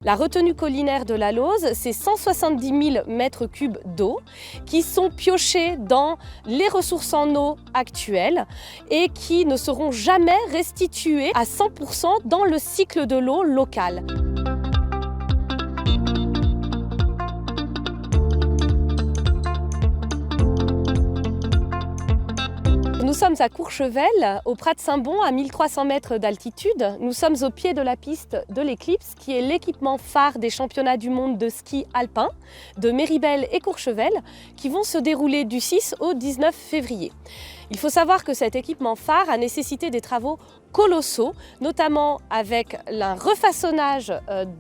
La retenue collinaire de la Lauze, c'est 170 000 mètres cubes d'eau qui sont piochés dans les ressources en eau actuelles et qui ne seront jamais restituées à 100% dans le cycle de l'eau local. Nous sommes à Courchevel, au Prat de Saint-Bon, à 1300 mètres d'altitude. Nous sommes au pied de la piste de l'Eclipse, qui est l'équipement phare des championnats du monde de ski alpin de Méribel et Courchevel, qui vont se dérouler du 6 au 19 février. Il faut savoir que cet équipement phare a nécessité des travaux colossaux, notamment avec un refaçonnage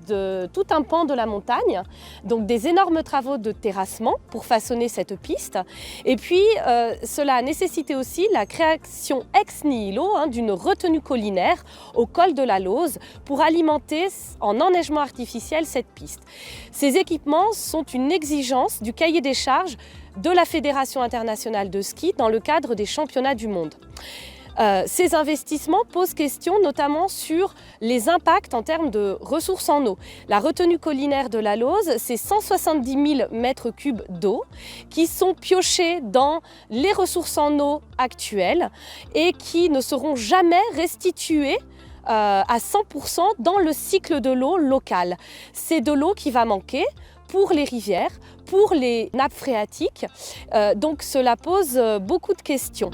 de tout un pan de la montagne, donc des énormes travaux de terrassement pour façonner cette piste. Et puis, cela a nécessité aussi la création ex nihilo d'une retenue collinaire au col de la Lauze pour alimenter en enneigement artificiel cette piste. Ces équipements sont une exigence du cahier des charges de la Fédération internationale de ski dans le cadre des championnats du monde. Ces investissements posent question notamment sur les impacts en termes de ressources en eau. La retenue collinaire de la Lauze, c'est 170 000 mètres cubes d'eau qui sont piochés dans les ressources en eau actuelles et qui ne seront jamais restituées à 100% dans le cycle de l'eau local. C'est de l'eau qui va manquer pour les rivières, pour les nappes phréatiques. Donc cela pose beaucoup de questions.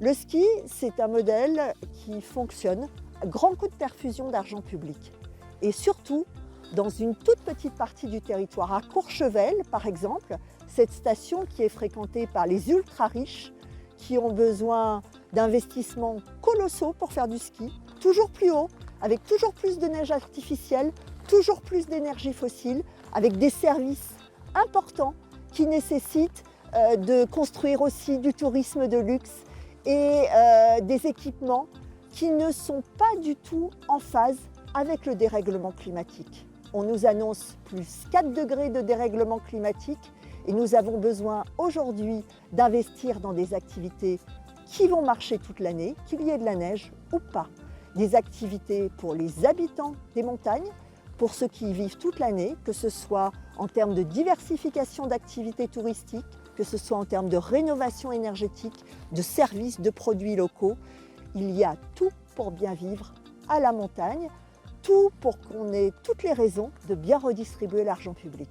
Le ski, c'est un modèle qui fonctionne à grand coup de perfusion d'argent public. Et surtout, dans une toute petite partie du territoire, à Courchevel par exemple, cette station qui est fréquentée par les ultra-riches, qui ont besoin d'investissements colossaux pour faire du ski, toujours plus haut, avec toujours plus de neige artificielle, toujours plus d'énergie fossile, avec des services importants qui nécessitent de construire aussi du tourisme de luxe et des équipements qui ne sont pas du tout en phase avec le dérèglement climatique. On nous annonce plus 4 degrés de dérèglement climatique et nous avons besoin aujourd'hui d'investir dans des activités qui vont marcher toute l'année, qu'il y ait de la neige ou pas. Des activités pour les habitants des montagnes, pour ceux qui y vivent toute l'année, que ce soit en termes de diversification d'activités touristiques, que ce soit en termes de rénovation énergétique, de services, de produits locaux. Il y a tout pour bien vivre à la montagne, tout pour qu'on ait toutes les raisons de bien redistribuer l'argent public.